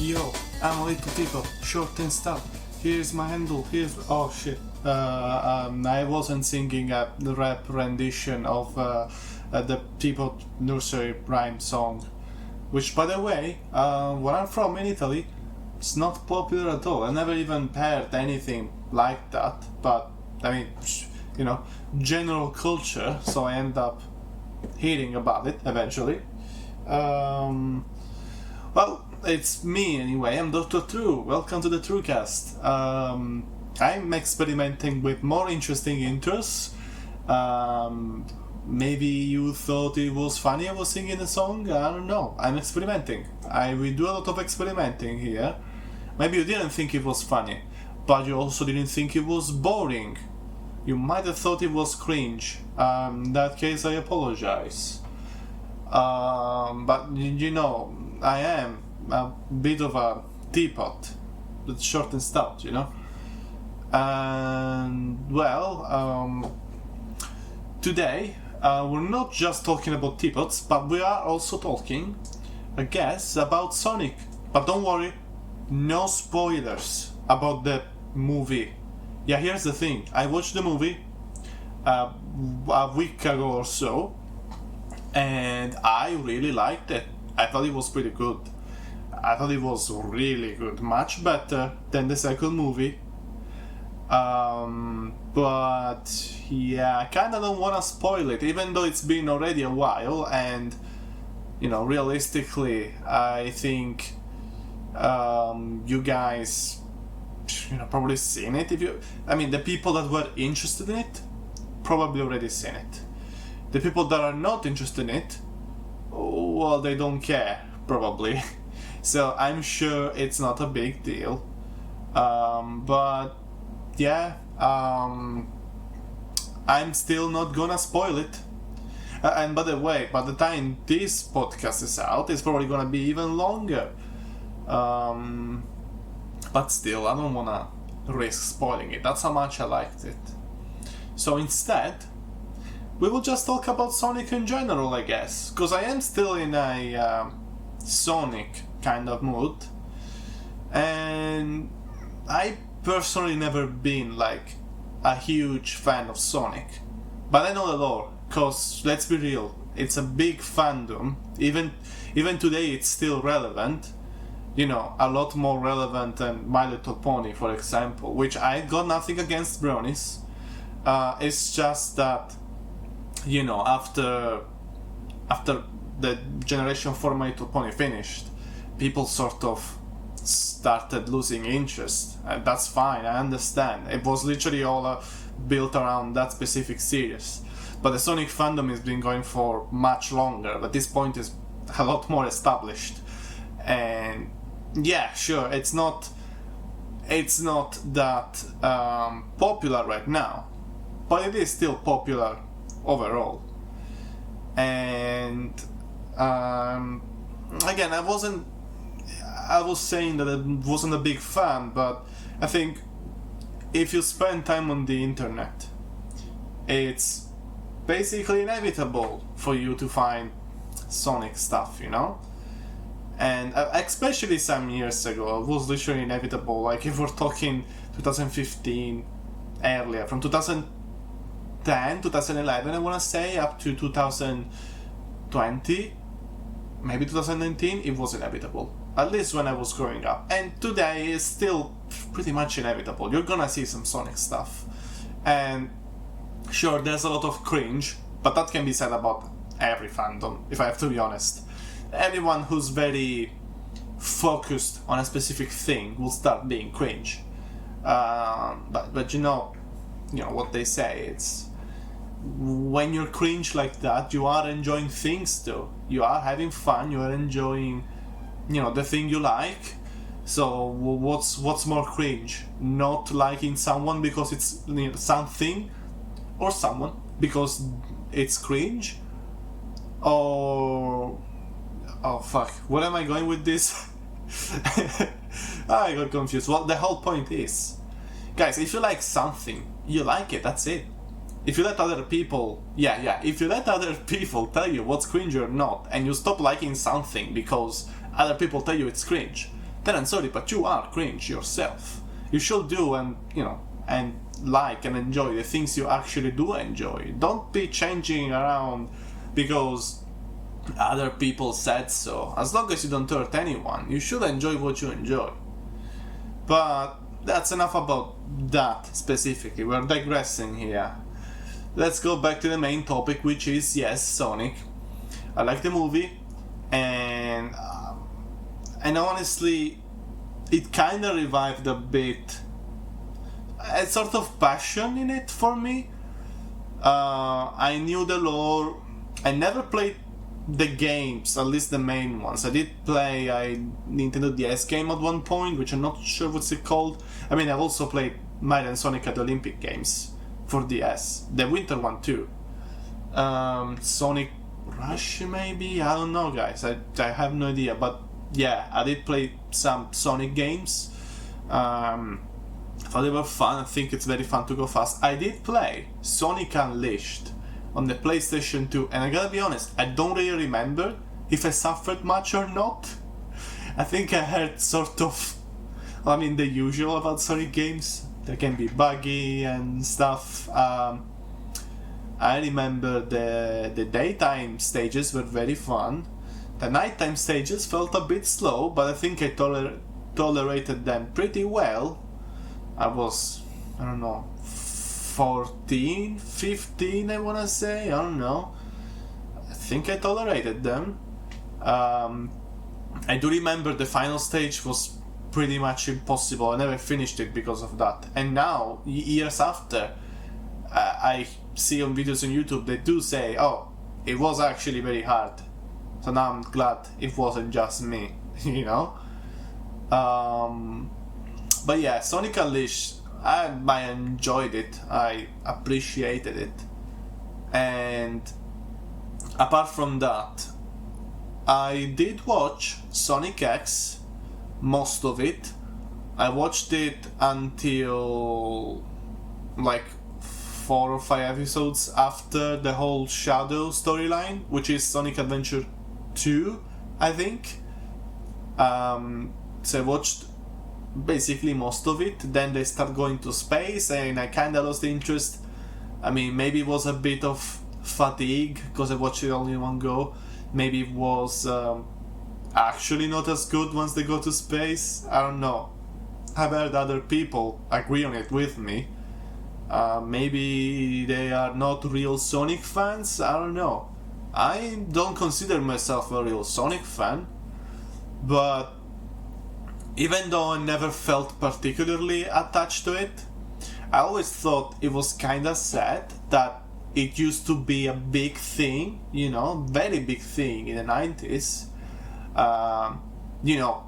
Yo, I'm a little short and stout. Here's my handle, oh shit. I wasn't singing the rap rendition of the Teapot nursery rhyme song. Which, by the way, where I'm from in Italy, it's not popular at all. I never even heard anything like that. But, I mean, you know, general culture, so I end up hearing about it eventually. Well, it's me anyway, I'm Dr. True. Welcome to the TrueCast. I'm experimenting with more interesting intros. Maybe you thought it was funny I was singing a song? I don't know. I'm experimenting. We do a lot of experimenting here. Maybe you didn't think it was funny, but you also didn't think it was boring. You might have thought it was cringe. In that case, I apologize. But you know, I am a bit of a teapot, but short and stout, you know. And well, today we're not just talking about teapots, but we are also talking, I guess, about Sonic. But don't worry, no spoilers about the movie. Yeah, here's the thing. I watched the movie a week ago or so, and I really liked it. I thought it was pretty good. I thought it was really good, much better than the second movie. But yeah, I kinda don't wanna spoil it, even though it's been already a while, and you know, realistically, I think you guys, you know, probably seen it. The people that were interested in it probably already seen it. The people that are not interested in it, well, they don't care, probably. So I'm sure it's not a big deal. But yeah, I'm still not gonna spoil it. And by the way, by the time this podcast is out, it's probably gonna be even longer. But still, I don't wanna risk spoiling it. That's how much I liked it. So instead, we will just talk about Sonic in general, I guess, because I am still in a Sonic kind of mood, and I personally never been like a huge fan of Sonic, but I know the lore, because let's be real, it's a big fandom. Even today it's still relevant, you know, a lot more relevant than My Little Pony, for example, which I got nothing against bronies. It's just that, you know, after the Generation 4 My Little Pony finished, people sort of started losing interest, and that's fine, I understand. It was literally all built around that specific series. But the Sonic fandom has been going for much longer. At this point, is a lot more established, and yeah, sure, it's not that popular right now, but it is still popular overall. And again, I was saying that I wasn't a big fan, but I think if you spend time on the internet, it's basically inevitable for you to find Sonic stuff, you know? And especially some years ago, it was literally inevitable. Like, if we're talking 2015, earlier, from 2010, 2011, I want to say, up to 2020, maybe 2019, it was inevitable. At least when I was growing up. And today is still pretty much inevitable. You're gonna see some Sonic stuff. And sure, there's a lot of cringe, but that can be said about every fandom, if I have to be honest. Everyone who's very focused on a specific thing will start being cringe. But you know what they say, it's when you're cringe like that, you are enjoying things too. You are having fun, you are enjoying, you know, the thing you like. So what's more cringe? Not liking someone because it's, you know, something, or someone because it's cringe? Or oh fuck, where am I going with this? I got confused. Well, the whole point is, guys, if you like something, you like it, that's it. If you let other people, if you let other people tell you what's cringe or not, and you stop liking something because other people tell you it's cringe, then I'm sorry, but you are cringe yourself. You should do and like and enjoy the things you actually do enjoy. Don't be changing around because other people said so. As long as you don't hurt anyone, you should enjoy what you enjoy. But that's enough about that specifically. We're digressing here. Let's go back to the main topic, which is, yes, Sonic. I like the movie, and honestly, it kind of revived a bit a sort of passion in it for me. I knew the lore. I never played the games, at least the main ones. I did play a Nintendo DS game at one point, which I'm not sure what's it called. I mean, I've also played Mario and Sonic at the Olympic Games for DS, the winter one too. Sonic Rush maybe? I don't know, guys. I have no idea, but yeah, I did play some Sonic games. Thought they were fun. I think it's very fun to go fast. I did play Sonic Unleashed on the PlayStation 2, and I gotta be honest, I don't really remember if I suffered much or not. I think I heard sort of, the usual about Sonic games. They can be buggy and stuff. I remember the daytime stages were very fun. The nighttime stages felt a bit slow, but I think I tolerated them pretty well. I was, 14, 15, I wanna say, I don't know. I think I tolerated them. I do remember the final stage was pretty much impossible. I never finished it because of that. And now, years after, I see on videos on YouTube they do say, oh, it was actually very hard. So now I'm glad it wasn't just me, But yeah, Sonic Unleashed, I enjoyed it, I appreciated it. And apart from that, I did watch Sonic X, most of it. I watched it until like 4 or 5 episodes after the whole Shadow storyline, which is Sonic Adventure 2, I think. So I watched basically most of it. Then they start going to space, and I kinda lost interest. Maybe it was a bit of fatigue because I watched it all in one go. Maybe it was actually not as good once they go to space. I don't know. I've heard other people agree on it with me. Maybe they are not real Sonic fans. I don't know. I don't consider myself a real Sonic fan, but even though I never felt particularly attached to it, I always thought it was kinda sad that it used to be a big thing, very big thing in the 90s.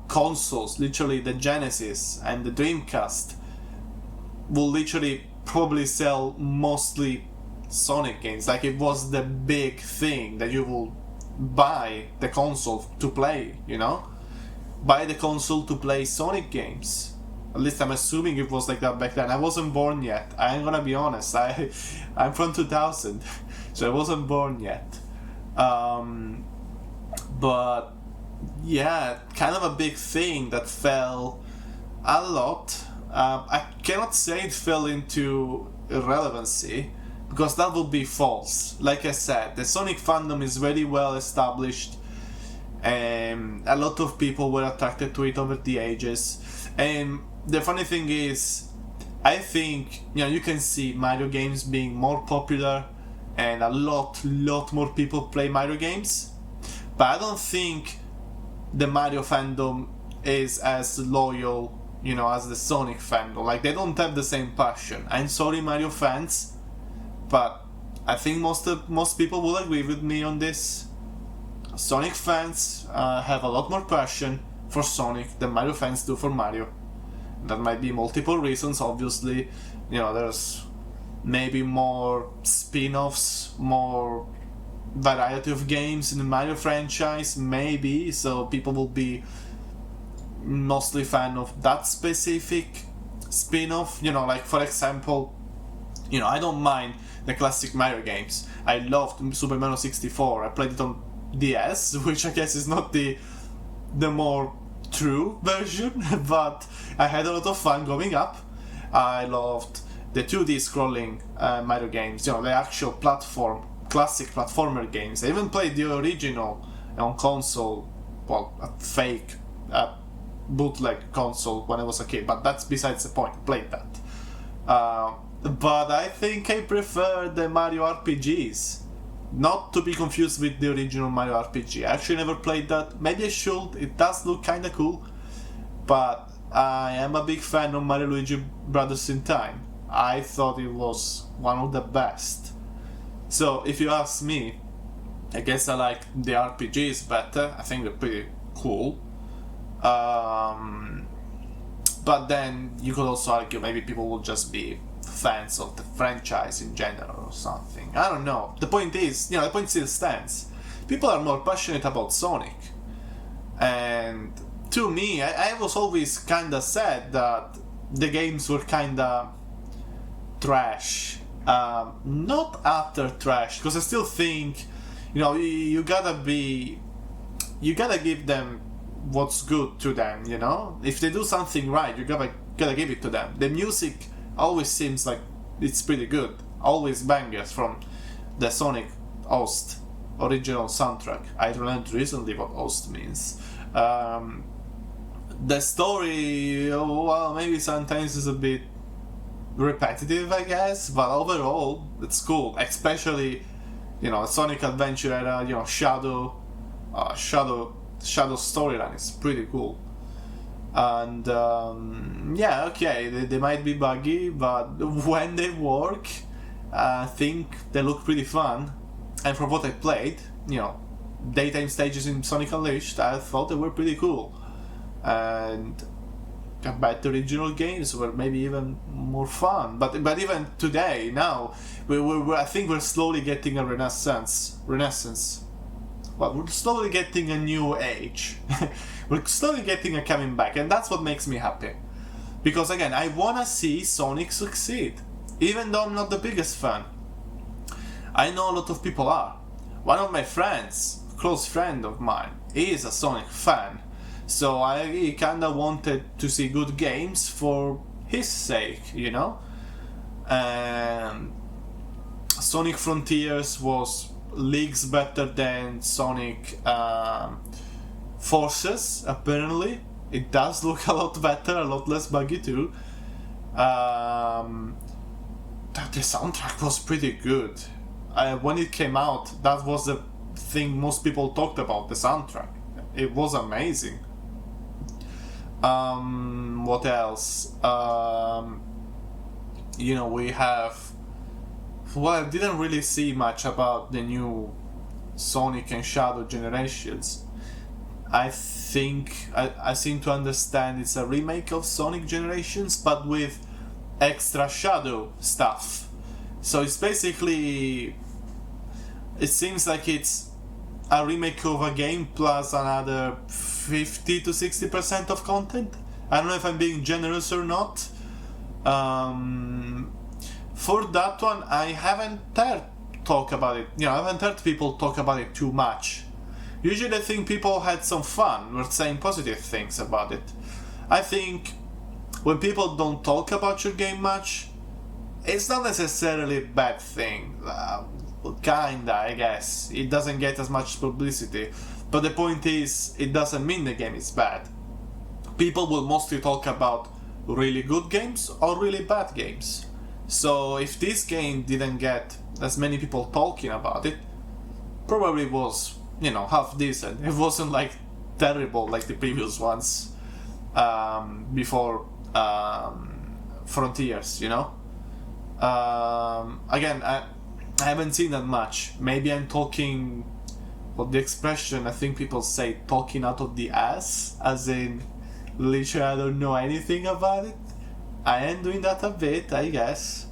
Consoles, literally the Genesis and the Dreamcast, will literally probably sell mostly Sonic games. Like, it was the big thing that you will buy the console to play, buy the console to play Sonic games. At least I'm assuming it was like that back then. I wasn't born yet. I ain't gonna be honest. I'm from 2000, so I wasn't born yet. But yeah, kind of a big thing that fell a lot. I cannot say it fell into irrelevancy, because that would be false. Like I said, the Sonic fandom is very well established, and a lot of people were attracted to it over the ages. And the funny thing is, I think, you can see Mario games being more popular, and a lot more people play Mario games, but I don't think the Mario fandom is as loyal, as the Sonic fandom. Like, they don't have the same passion. I'm sorry, Mario fans, but I think most people will agree with me on this. Sonic fans have a lot more passion for Sonic than Mario fans do for Mario. That might be multiple reasons, obviously. There's maybe more spin-offs, more variety of games in the Mario franchise, maybe, so people will be mostly fan of that specific spin-off. Like, for example, I don't mind the classic Mario games. I loved Super Mario 64. I played it on DS, which I guess is not the more true version, but I had a lot of fun growing up. I loved the 2D scrolling Mario games, the actual classic platformer games. I even played the original on console, well, a fake bootleg console when I was a kid, but that's besides the point. I played that. But I think I prefer the Mario RPGs. Not to be confused with the original Mario RPG. I actually never played that. Maybe I should. It does look kinda cool. But I am a big fan of Mario Luigi Brothers in Time. I thought it was one of the best. So if you ask me, I guess I like the RPGs better. I think they're pretty cool. But then you could also argue maybe people will just be fans of the franchise in general or something. I don't know. The point is, the point still stands. People are more passionate about Sonic. And to me, I was always kinda sad that the games were kinda trash. Not utter trash, because I still think, you gotta give them what's good to them, If they do something right, you gotta give it to them. The music always seems like it's pretty good. Always bangers from the Sonic Host original soundtrack. I learned recently what Host means. The story, well, maybe sometimes is a bit repetitive, I guess, but overall it's cool. Especially, Sonic Adventure era, Shadow storyline is pretty cool. And okay, they might be buggy, but when they work, I think they look pretty fun. And from what I played, daytime stages in Sonic Unleashed, I thought they were pretty cool. And compared to original games, were maybe even more fun. But even today, now, I think we're slowly getting a renaissance. Well, we're slowly getting a new age. We're slowly getting a coming back, and that's what makes me happy. Because again, I wanna see Sonic succeed, even though I'm not the biggest fan. I know a lot of people are. One of my friends, a close friend of mine, is a Sonic fan. So I kinda wanted to see good games for his sake, And Sonic Frontiers was leagues better than Sonic Forces, apparently. It does look a lot better, a lot less buggy too. The soundtrack was pretty good. When it came out, that was the thing most people talked about, the soundtrack. It was amazing. What else? We have... Well, I didn't really see much about the new Sonic and Shadow generations. I think I seem to understand it's a remake of Sonic Generations, but with extra Shadow stuff. So it's basically... It seems like it's a remake of a game plus another 50 to 60% of content. I don't know if I'm being generous or not. For that one, I haven't heard talk about it. I haven't heard people talk about it too much. Usually I think people had some fun, were saying positive things about it. I think when people don't talk about your game much, it's not necessarily a bad thing. Kinda, I guess. It doesn't get as much publicity. But the point is, it doesn't mean the game is bad. People will mostly talk about really good games or really bad games. So if this game didn't get as many people talking about it, probably was, half decent. It wasn't like terrible like the previous ones before Frontiers, Again, I haven't seen that much. Maybe I'm talking, the expression I think people say, talking out of the ass, as in literally I don't know anything about it. I am doing that a bit, I guess.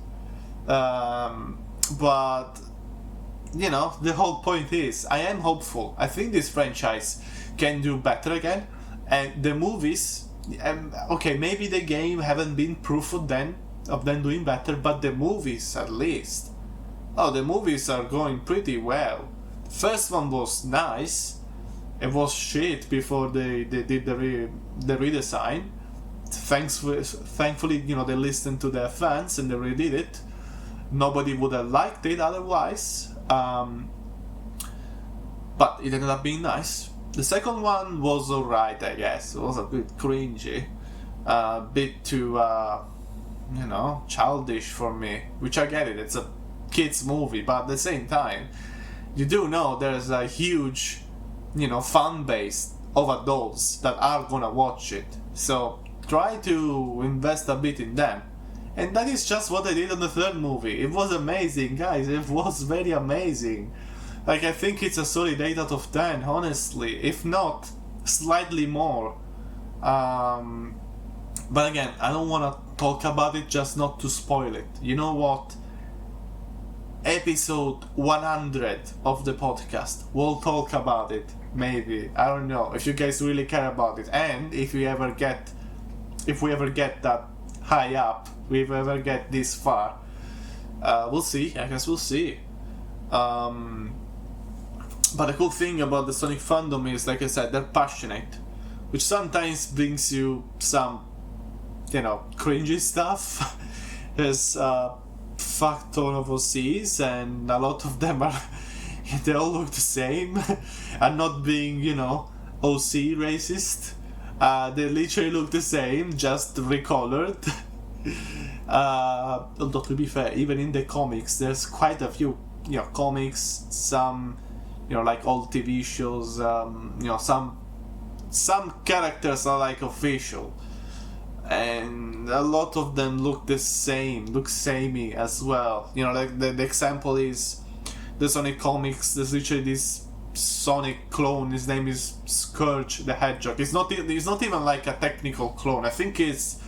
But, the whole point is, I am hopeful. I think this franchise can do better again. And the movies, okay, maybe the game haven't been proof of them doing better, but the movies at least. The movies are going pretty well. The first one was nice, It was shit before they did the redesign. Thankfully, they listened to their fans and they redid it. Nobody would have liked it otherwise, but it ended up being nice. The second one was alright, I guess. It was a bit cringy, a bit too, childish for me, which I get it. It's a kids movie, but at the same time, you do know there's a huge, fan base of adults that are gonna watch it. So try to invest a bit in them. And that is just what I did on the third movie. It was amazing, guys. It was very amazing. Like, I think it's a solid 8 out of 10, honestly. If not, slightly more. But again, I don't want to talk about it just not to spoil it. You know what? Episode 100 of the podcast, we'll talk about it. Maybe. I don't know. If you guys really care about it. And if we ever get that high up, if we ever get this far, we'll see. I guess we'll see. But the cool thing about the Sonic fandom is, like I said, they're passionate, which sometimes brings you some, cringy stuff. There's a fuck ton of OCs, and a lot of them are, they all look the same. I'm not being, OC racist. They literally look the same, just recolored. Although, to be fair, even in the comics, there's quite a few, comics, some, like old TV shows, some characters are like official, and a lot of them look the same, look samey as well. Like the example is the Sonic comics. There's literally this Sonic clone. His name is Scourge the Hedgehog. It's not even like a technical clone. I think it's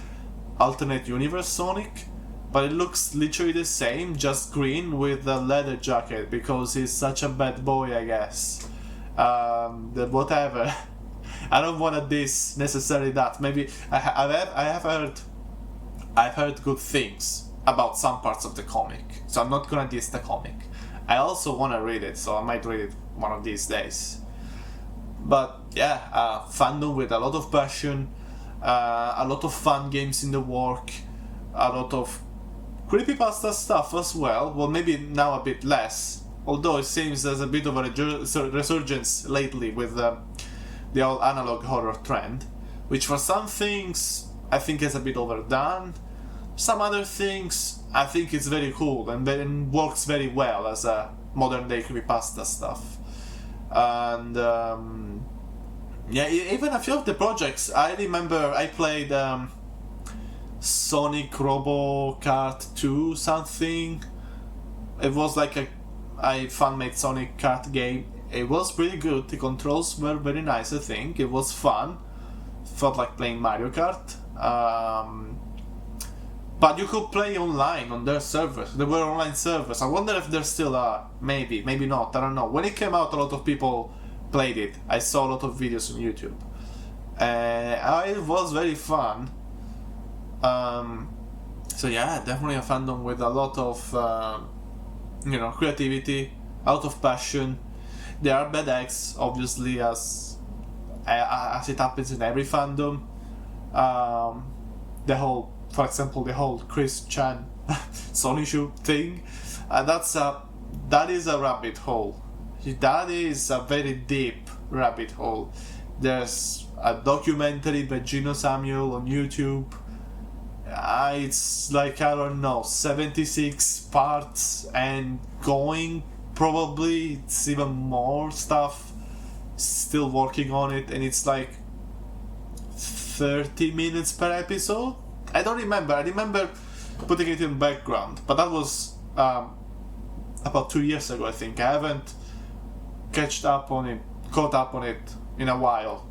alternate universe Sonic, but it looks literally the same, just green with a leather jacket because he's such a bad boy, I guess. Whatever. I don't want to diss necessarily that. Maybe I've heard good things about some parts of the comic, so I'm not gonna diss the comic. I also want to read it, so I might read it one of these days. But yeah, fandom with a lot of passion, a lot of fun games in the work, a lot of creepypasta stuff as well. Well, maybe now a bit less, although it seems there's a bit of a resurgence lately with the old analog horror trend, which for some things I think is a bit overdone. Some other things I think it's very cool and works very well as a modern day creepypasta stuff. And even a few of the projects, I remember I played Sonic Robo Kart 2 something. It was like a fan-made Sonic kart game. It was pretty good. The controls were very nice, I think. It was fun. Felt like playing Mario Kart. But you could play online on their servers. There were online servers. I wonder if there still are. Maybe not. I don't know. When it came out, a lot of people played it. I saw a lot of videos on YouTube. It was very fun. So yeah, definitely a fandom with a lot of creativity, a lot of passion. There are bad eggs, obviously, as it happens in every fandom. For example, the whole Chris Chan Sonishu thing. That is a rabbit hole. That is a very deep rabbit hole. There's a documentary by Gino Samuel on YouTube. It's like, I don't know, 76 parts and going. Probably it's even more stuff. Still working on it, and it's like 30 minutes per episode. I don't remember. I remember putting it in background, but that was about 2 years ago, I think. I haven't caught up on it in a while.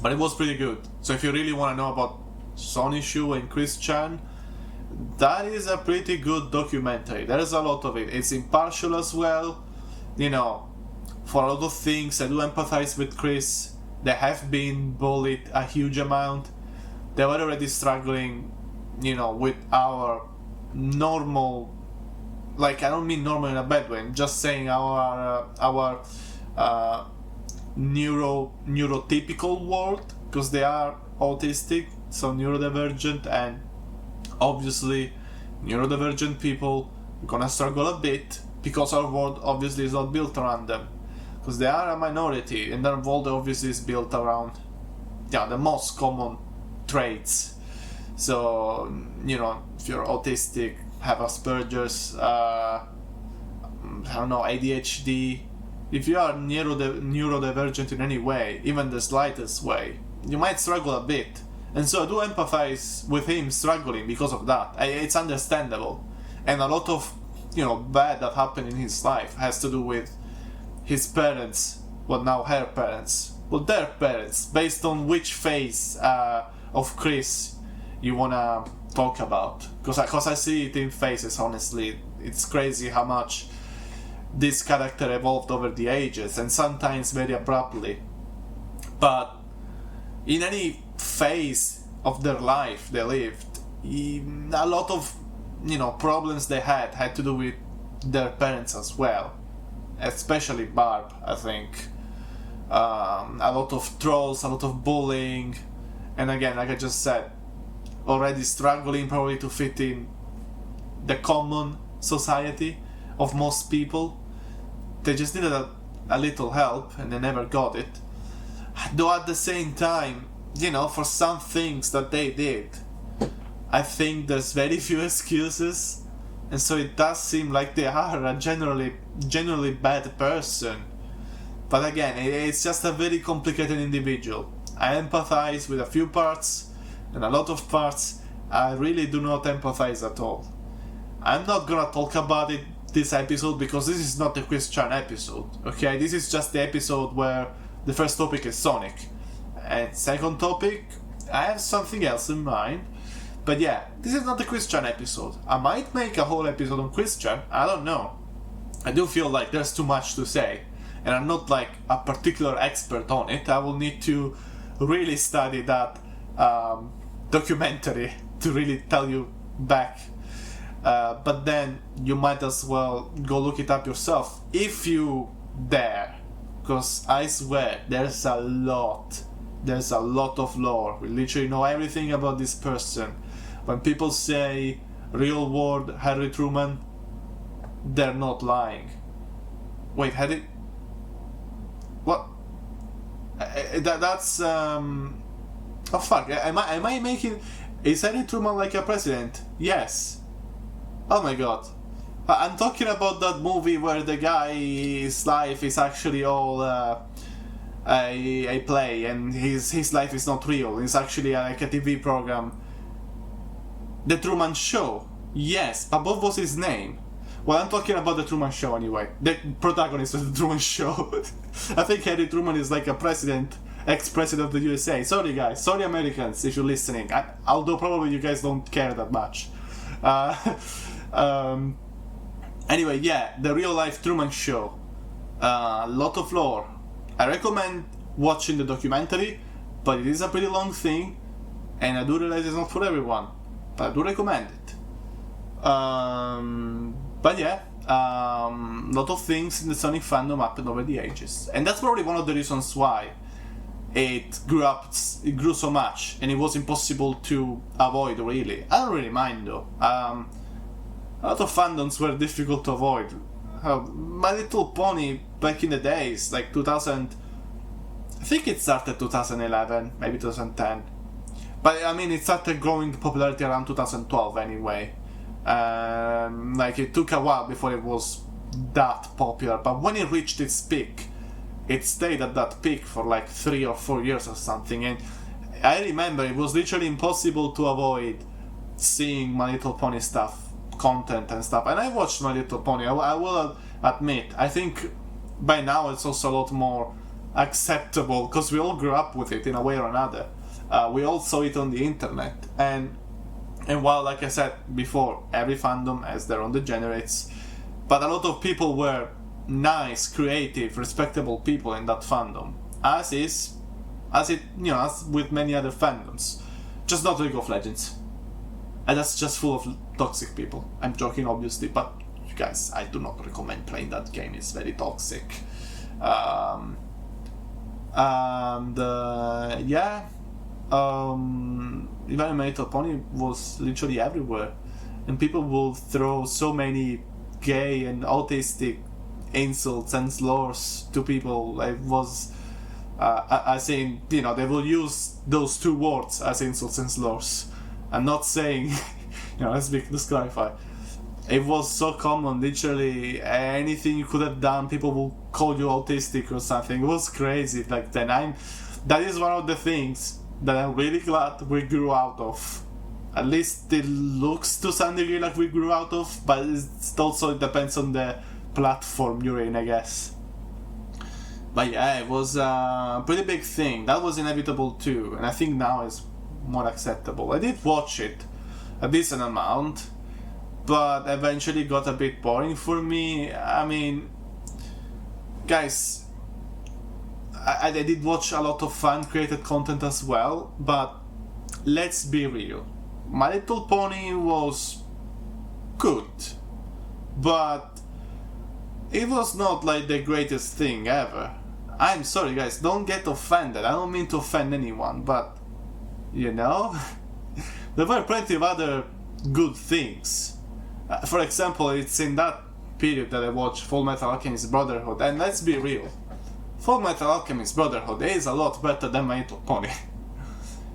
But it was pretty good. So if you really want to know about Sonny Shu and Chris Chan, that is a pretty good documentary. There is a lot of it. It's impartial as well. For a lot of things, I do empathize with Chris. They have been bullied a huge amount. They were already struggling, with our normal, like, I don't mean normal in a bad way, I'm just saying our neurotypical world, because they are autistic, so neurodivergent, and obviously neurodivergent people are gonna struggle a bit because our world obviously is not built around them, because they are a minority and their world obviously is built around the most common traits. So if you're autistic, have Asperger's, I don't know, ADHD, if you are neurodivergent in any way, even the slightest way, you might struggle a bit. And so I do empathize with him struggling because of that. It's understandable. And a lot of, bad that happened in his life has to do with his parents, well, now her parents, well, their parents, based on which phase of Chris you wanna talk about. Because I see it in phases, honestly. It's crazy how much this character evolved over the ages, and sometimes very abruptly. But in any phase of their life they lived, a lot of problems they had to do with their parents as well, especially Barb, I think. A lot of trolls, a lot of bullying, and again, like I just said, already struggling probably to fit in the common society of most people. They just needed a little help and they never got it. Though at the same time, for some things that they did, I think there's very few excuses, and so it does seem like they are a generally bad person. But again, it's just a very complicated individual. I empathize with a few parts, and a lot of parts I really do not empathize at all. I'm not gonna talk about it this episode because this is not a Christian episode, okay? This is just the episode where the first topic is Sonic. And second topic, I have something else in mind. But yeah, this is not a Christian episode. I might make a whole episode on Christian, I don't know. I do feel like there's too much to say, and I'm not like a particular expert on it. I will need to really study that documentary to really tell you back. But then you might as well go look it up yourself if you dare, because I swear there's a lot of lore. We literally know everything about this person. When people say real world Harry Truman, they're not lying. Wait, Harry? What? That's oh fuck! Am I making? Is Harry Truman like a president? Yes. Oh my god. I'm talking about that movie where the guy's life is actually all a play, and his life is not real. It's actually like a TV program. The Truman Show. Yes, but what was his name? Well, I'm talking about the Truman Show anyway. The protagonist of the Truman Show. I think Harry Truman is like a president, ex-president of the USA. Sorry guys, sorry Americans if you're listening. Although probably you guys don't care that much. Anyway, yeah, the real life Truman Show. A lot of lore. I recommend watching the documentary, but it is a pretty long thing, and I do realize it's not for everyone, but I do recommend it. But yeah, a lot of things in the Sonic fandom happened over the ages, and that's probably one of the reasons why it grew so much, and it was impossible to avoid, really. I don't really mind though. A lot of fandoms were difficult to avoid. My Little Pony back in the days, like 2000, I think it started 2011, maybe 2010. But I mean, it started growing popularity around 2012 anyway. Like it took a while before it was that popular, but when it reached its peak, it stayed at that peak for like 3 or 4 years or something. And I remember it was literally impossible to avoid seeing My Little Pony stuff, content and stuff. And I watched My Little Pony, I will admit. I think by now it's also a lot more acceptable because we all grew up with it in a way or another. We all saw it on the internet, and while, like I said before, every fandom has their own degenerates, but a lot of people were nice, creative, respectable people in that fandom, as with many other fandoms, just not League of Legends. And that's just full of toxic people. I'm joking, obviously, but you guys, I do not recommend playing that game. It's very toxic. And even My Little Pony was literally everywhere, and people will throw so many gay and autistic insults and slurs to people. It was as in, they will use those two words as insults and slurs. I'm not saying let's clarify. It was so common, literally anything you could have done, people will call you autistic or something. It was crazy back then. That is one of the things that I'm really glad we grew out of. At least it looks to some degree like we grew out of, but it depends on the platform you're in, I guess. But yeah, it was a pretty big thing. That was inevitable too, and I think now it's more acceptable. I did watch it a decent amount, but eventually got a bit boring for me. I mean, guys, I did watch a lot of fan-created content as well, but let's be real. My Little Pony was good, but it was not like the greatest thing ever. I'm sorry, guys, don't get offended. I don't mean to offend anyone, but there were plenty of other good things. For example, it's in that period that I watched Full Metal Alchemist Brotherhood, and let's be real, Full Metal Alchemist Brotherhood is a lot better than My Little Pony.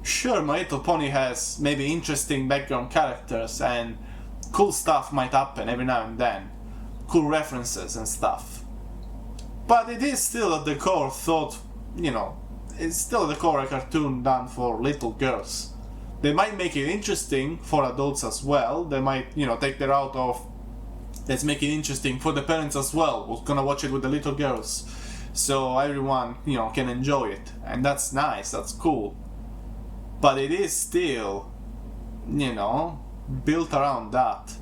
Sure, My Little Pony has maybe interesting background characters and cool stuff might happen every now and then, cool references and stuff, but it is still at the core it's still at the core a cartoon done for little girls. They might make it interesting for adults as well. They might, take the route of, let's make it interesting for the parents as well, who's gonna watch it with the little girls, so everyone, can enjoy it. And that's nice, that's cool. But it is still, built around that.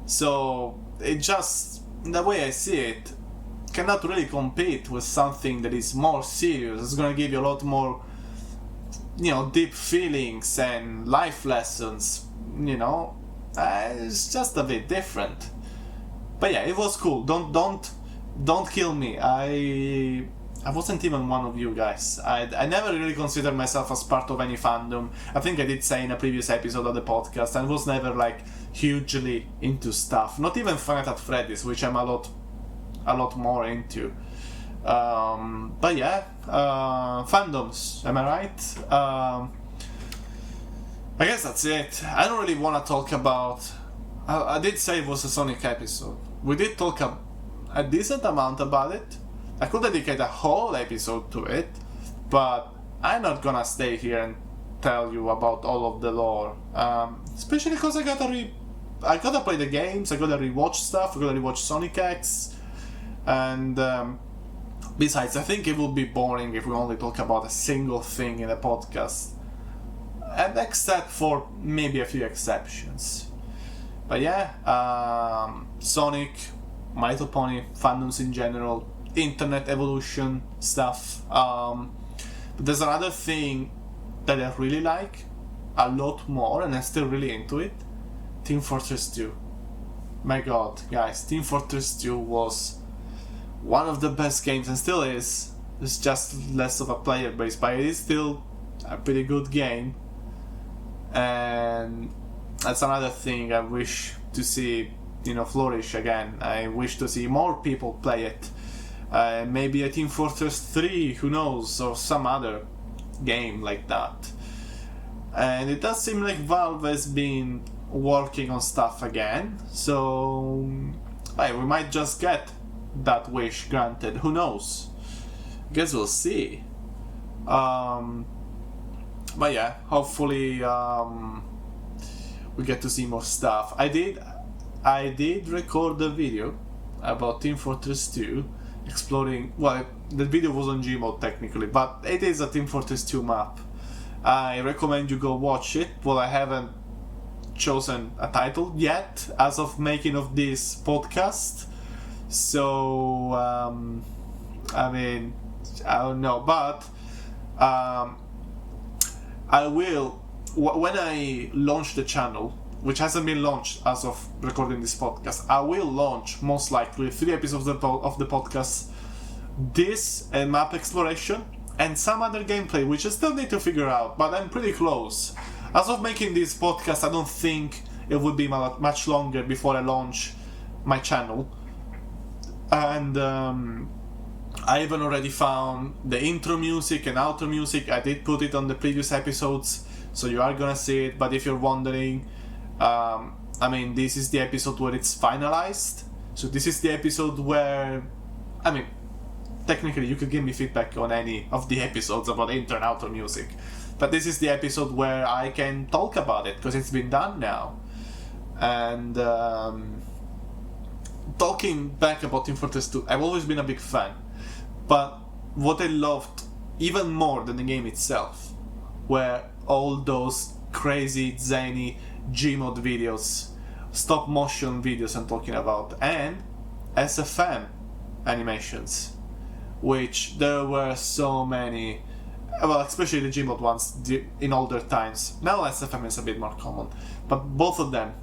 So it just, the way I see it, cannot really compete with something that is more serious. It's gonna give you a lot more deep feelings and life lessons, it's just a bit different. But yeah, it was cool. Don't kill me. I wasn't even one of you guys. I never really considered myself as part of any fandom. I think I did say in a previous episode of the podcast, I was never like hugely into stuff. Not even Five Nights at Freddy's, which I'm a lot more into. But yeah, fandoms, am I right? I guess that's it. I don't really want to talk about... I did say it was a Sonic episode. We did talk a decent amount about it. I could dedicate a whole episode to it, but I'm not gonna stay here and tell you about all of the lore. Especially because I gotta play the games, I gotta rewatch stuff, I gotta rewatch Sonic X, and besides, I think it would be boring if we only talk about a single thing in a podcast, and except for maybe a few exceptions. But yeah, Sonic, My Little Pony, fandoms in general, internet evolution stuff. But there's another thing that I really like a lot more, and I'm still really into it. Team Fortress 2. My god, guys, Team Fortress 2 was one of the best games, and still is. It's just less of a player base, but it is still a pretty good game. And that's another thing I wish to see, flourish again. I wish to see more people play it. Maybe a Team Fortress 3, who knows, or some other game like that. And it does seem like Valve has been working on stuff again, so we might just get that wish granted. Who knows? Guess we'll see. But yeah, hopefully we get to see more stuff. I did record a video about Team Fortress 2 exploring, the video was on Gmod technically, but it is a Team Fortress 2 map. I recommend you go watch it. I haven't chosen a title yet as of making of this podcast, so I don't know, but I will, when I launch the channel, which hasn't been launched as of recording this podcast, I will launch most likely 3 episodes of the podcast, this and map exploration, and some other gameplay which I still need to figure out, but I'm pretty close. As of making this podcast, I don't think it would be much longer before I launch my channel. And I even already found the intro music and outro music. I did put it on the previous episodes, so you are gonna see it. But if you're wondering, this is the episode where it's finalized. So this is the episode where, technically you could give me feedback on any of the episodes about intro and outro music. But this is the episode where I can talk about it, because it's been done now. And talking back about Team Fortress 2, I've always been a big fan. But what I loved even more than the game itself were all those crazy, zany Gmod videos, stop motion videos I'm talking about, and SFM animations, which there were so many, well, especially the Gmod ones in older times. Now SFM is a bit more common, but both of them,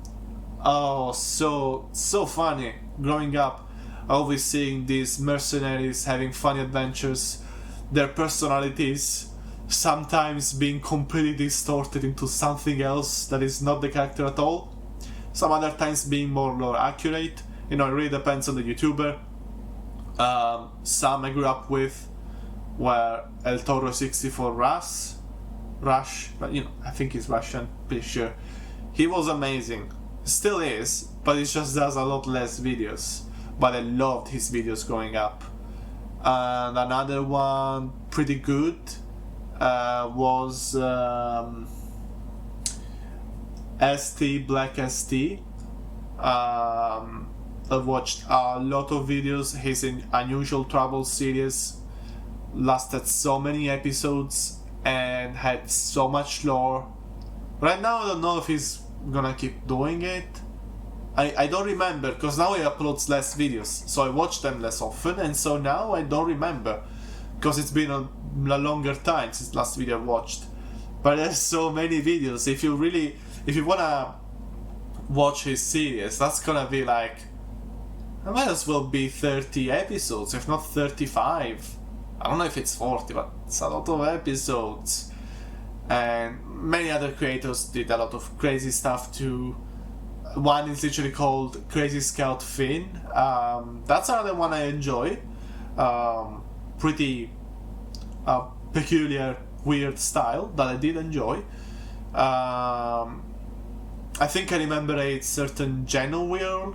so funny. Growing up, always seeing these mercenaries having funny adventures, their personalities sometimes being completely distorted into something else that is not the character at all. Some other times being more accurate. It really depends on the YouTuber. Some I grew up with were El Toro 64 Rush, but I think he's Russian, pretty sure. He was amazing. Still is, but he just does a lot less videos. But I loved his videos growing up. And another one pretty good was Black ST. I've watched a lot of videos. His Unusual Trouble series lasted so many episodes and had so much lore. Right now I don't know if he's gonna keep doing it. I don't remember, because now he uploads less videos, so I watch them less often, and so now I don't remember, because it's been a longer time since last video I watched. But there's so many videos. If you wanna watch his series, that's gonna be like, it might as well be 30 episodes, if not 35. I don't know if it's 40, but it's a lot of episodes. And many other creators did a lot of crazy stuff too. One is literally called Crazy Scout Finn. That's another one I enjoy. Pretty peculiar, weird style that I did enjoy. I think I remember a certain Genowhirl.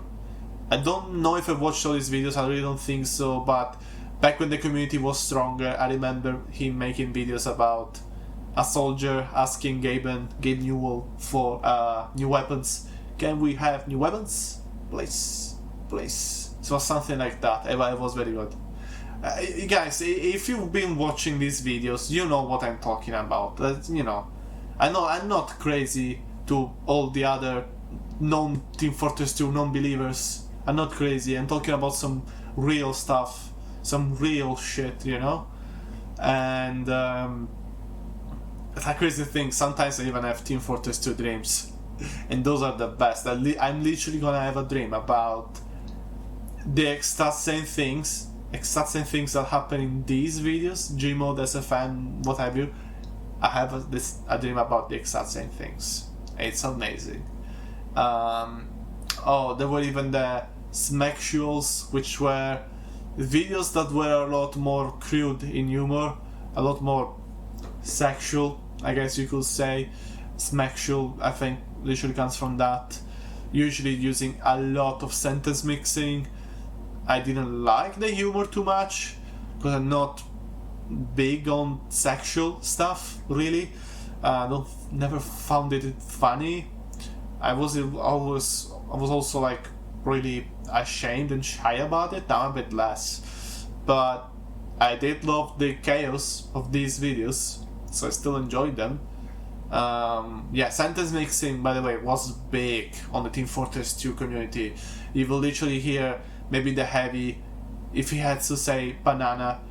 I don't know if I've watched all his videos, I really don't think so, but back when the community was stronger, I remember him making videos about a soldier asking Gabe Newell for new weapons. Can we have new weapons? Please. So something like that. It was very good. Guys, if you've been watching these videos, you know what I'm talking about. I know I'm not crazy to all the other non-Team Fortress 2 non-believers. I'm not crazy. I'm talking about some real stuff, some real shit, And it's a crazy thing. Sometimes I even have Team Fortress 2 dreams. And those are the best. I'm literally gonna have a dream about the exact same things that happen in these videos, Gmod, SFM, what have you. I have a dream about the exact same things. It's amazing. There were even the Smacksuals, which were videos that were a lot more crude in humor, a lot more sexual, I guess you could say. Smacksual, I think, literally comes from that. Usually using a lot of sentence mixing. I didn't like the humor too much, because I'm not big on sexual stuff, really. Never found it funny. I was also like really ashamed and shy about it. Now I'm a bit less, but I did love the chaos of these videos, so I still enjoyed them. Sentence mixing, by the way, was big on the Team Fortress 2 community. You will literally hear maybe the heavy, if he had to say banana,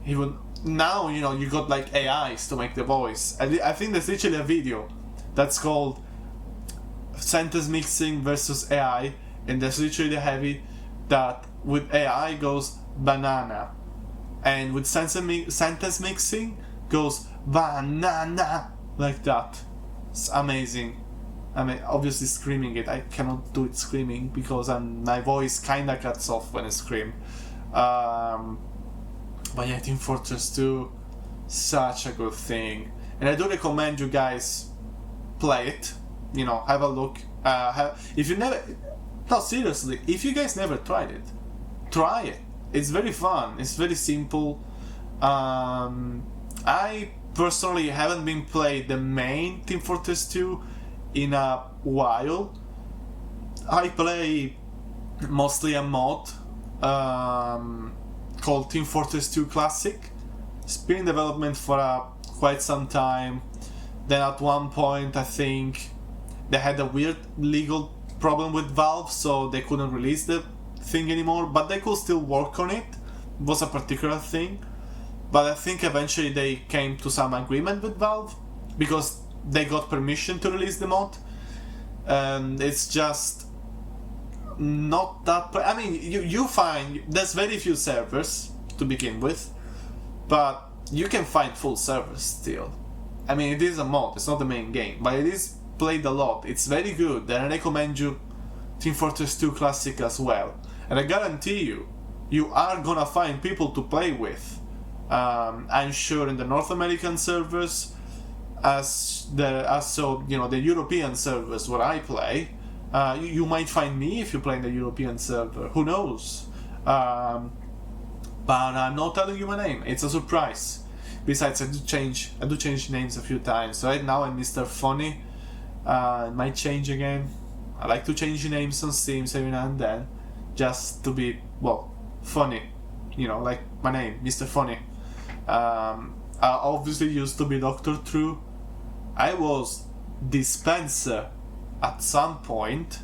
he would. Now you got like AIs to make the voice. I think there's literally a video that's called sentence mixing versus AI, and there's literally the heavy that with AI goes banana, and with sentence mixing goes banana like that. It's amazing. I mean, obviously screaming it, I cannot do it screaming because my voice kinda cuts off when I scream. But yeah, Team Fortress 2, such a good thing, and I do recommend you guys play it. You know, have a look. If you never, no, seriously, if you guys never tried it, try it. It's very fun. It's very simple. I personally haven't been playing the main Team Fortress 2 in a while. I play mostly a mod called Team Fortress 2 Classic. It's been in development for quite some time. Then at one point I think they had a weird legal problem with Valve, so they couldn't release the thing anymore, but they could still work on it. It was a particular thing. But I think eventually they came to some agreement with Valve because they got permission to release the mod. And it's just not that... I mean, you find there's very few servers to begin with, but you can find full servers still. I mean, it is a mod, it's not the main game, but it is played a lot. It's very good, and I recommend you Team Fortress 2 Classic as well. And I guarantee you, you are gonna find people to play with. I'm sure in the North American servers, the European servers where I play, you might find me if you play in the European server. Who knows? But I'm not telling you my name. It's a surprise. Besides, I do change names a few times. Right now I'm Mr. Funny. It might change again. I like to change names on Steam every now and then, just to be, well, funny. You know, like my name, Mr. Funny. I obviously used to be Dr. True. I was Dispenser at some point.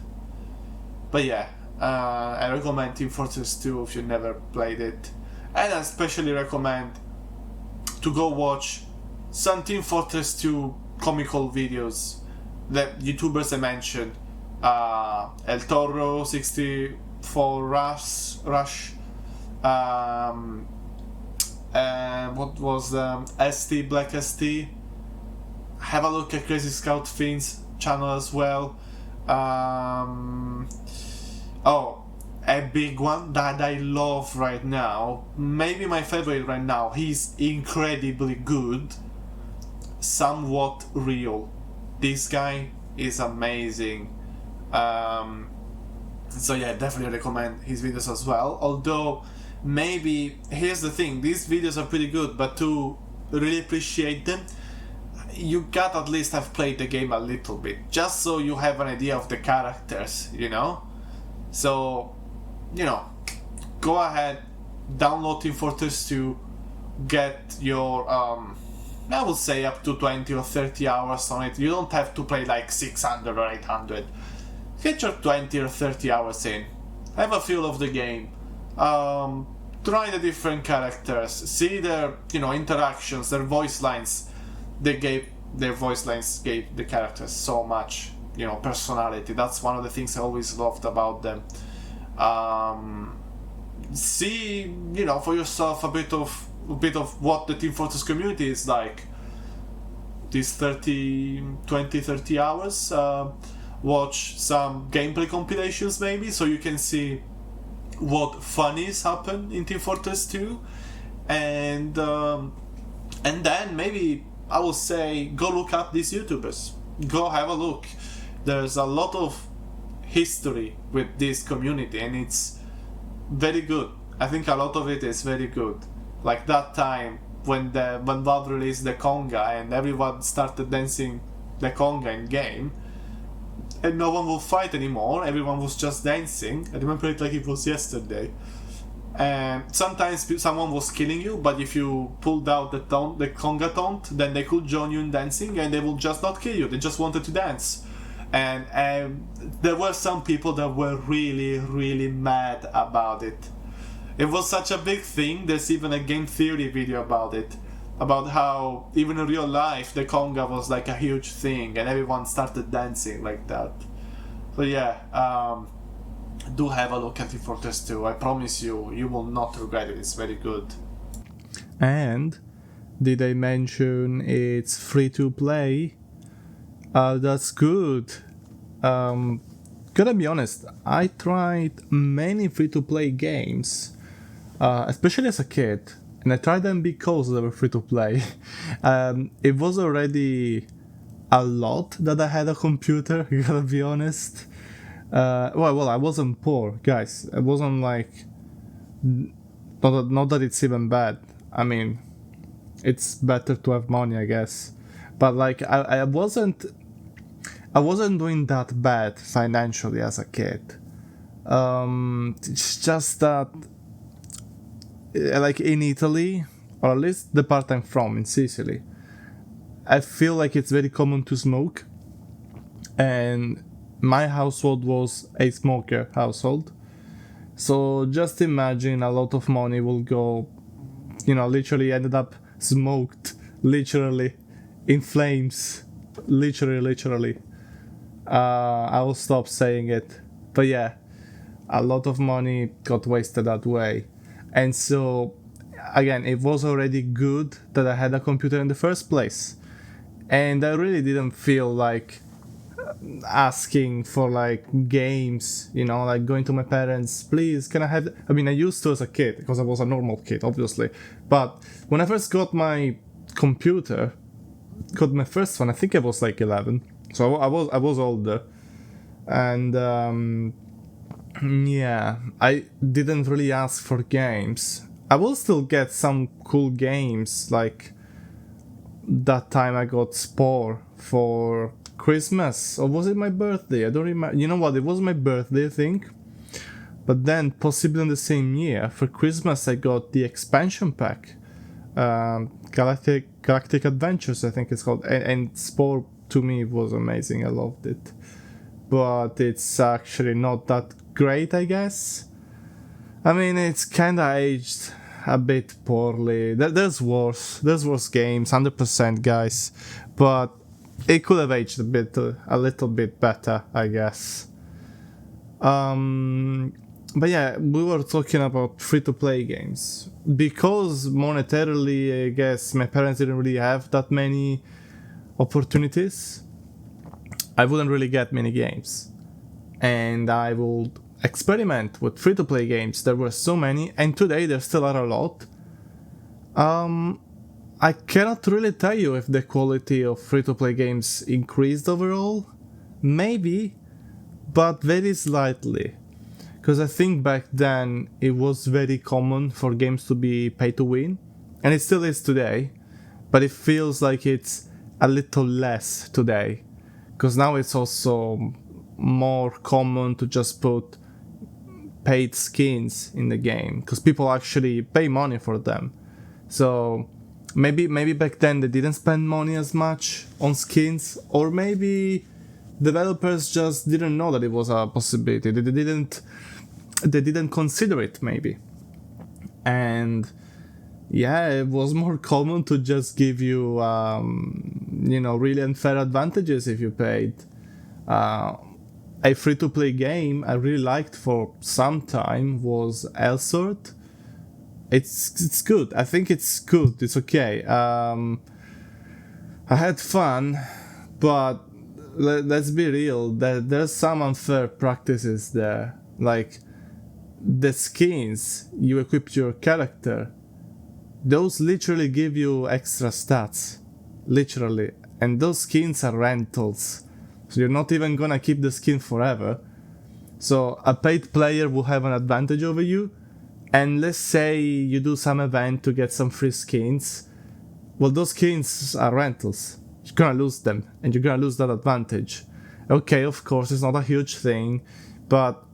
But yeah, I recommend Team Fortress 2 if you never played it. And I especially recommend to go watch some Team Fortress 2 comical videos. The YouTubers I mentioned, El Toro 64 Rush, what was ST, Black ST. Have a look at Crazy Scout Fiend's channel as well. Oh, a big one that I love right now, maybe my favorite right now, he's incredibly good, Somewhat Real. This guy is amazing. So yeah, definitely recommend his videos as well. Although, maybe, here's the thing, these videos are pretty good, but to really appreciate them, you gotta at least have played the game a little bit, just so you have an idea of the characters, you know? So, you know, go ahead, download Team Fortress 2, get your, I would say up to 20 or 30 hours on it. You don't have to play like 600 or 800. Get your 20 or 30 hours in. Have a feel of the game. Try the different characters. See their, interactions, their voice lines. Their voice lines gave the characters so much, personality. That's one of the things I always loved about them. See, for yourself a bit of what the Team Fortress community is like. These 20-30 hours. Watch some gameplay compilations maybe, so you can see what funnies happen in Team Fortress 2, and then maybe I will say go look up these YouTubers. Go have a look. There's a lot of history with this community, and it's very good. I think a lot of it is very good. Like that time when Valve released the conga and everyone started dancing the conga in game, and no one will fight anymore, everyone was just dancing. I remember it like it was yesterday. And sometimes someone was killing you, but if you pulled out the conga taunt, then they could join you in dancing and they will just not kill you, they just wanted to dance. And there were some people that were really, really mad about it. It was such a big thing, there's even a game theory video about it. About how, even in real life, the conga was like a huge thing and everyone started dancing like that. So yeah, do have a look at Team Fortress 2. I promise you, you will not regret it. It's very good. And did I mention it's free to play? That's good. Gotta be honest, I tried many free to play games, especially as a kid, and I tried them because they were free to play. It was already a lot that I had a computer, gotta be honest. Well, I wasn't poor, guys. I wasn't like. Not that it's even bad. I mean, it's better to have money, I guess. But like, I wasn't doing that bad financially as a kid. It's just that, like in Italy, or at least the part I'm from, in Sicily, I feel like it's very common to smoke, and my household was a smoker household. So just imagine a lot of money will go, literally ended up smoked, literally, in flames, literally. I will stop saying it, but yeah, a lot of money got wasted that way. And so, again, it was already good that I had a computer in the first place, and I really didn't feel like asking for like games, like going to my parents, please can I have, I mean, I used to as a kid because I was a normal kid obviously, but when I first got my computer, got my first one, I think I was like 11, so I was older, and yeah, I didn't really ask for games. I will still get some cool games, like that time I got Spore for Christmas, or was it my birthday? I don't remember. You know what? It was my birthday, I think. But then, possibly in the same year, for Christmas, I got the expansion pack, Galactic Adventures, I think it's called. And Spore to me was amazing. I loved it, but it's actually not that great, I guess. I mean, it's kinda aged a bit poorly. There's worse games, 100%, guys, but it could have aged a little bit better, I guess. But yeah, we were talking about free-to-play games. Because monetarily, I guess, my parents didn't really have that many opportunities, I wouldn't really get many games. And I would experiment with free-to-play games. There were so many, and today there still are a lot. I cannot really tell you if the quality of free-to-play games increased overall. Maybe, but very slightly. Because I think back then it was very common for games to be pay to win, and it still is today, but it feels like it's a little less today. Because now it's also more common to just put paid skins in the game, because people actually pay money for them. So maybe back then they didn't spend money as much on skins, or maybe developers just didn't know that it was a possibility. They didn't consider it, maybe. And yeah, it was more common to just give you really unfair advantages if you paid. A free-to-play game I really liked for some time was Elsword. It's good. I think it's good. It's okay. I had fun, but let's be real. There's some unfair practices there. Like the skins you equip your character, those literally give you extra stats, literally, and those skins are rentals. So you're not even gonna keep the skin forever. So a paid player will have an advantage over you. And let's say you do some event to get some free skins. Well, those skins are rentals. You're gonna lose them, and you're gonna lose that advantage. Okay, of course, it's not a huge thing, but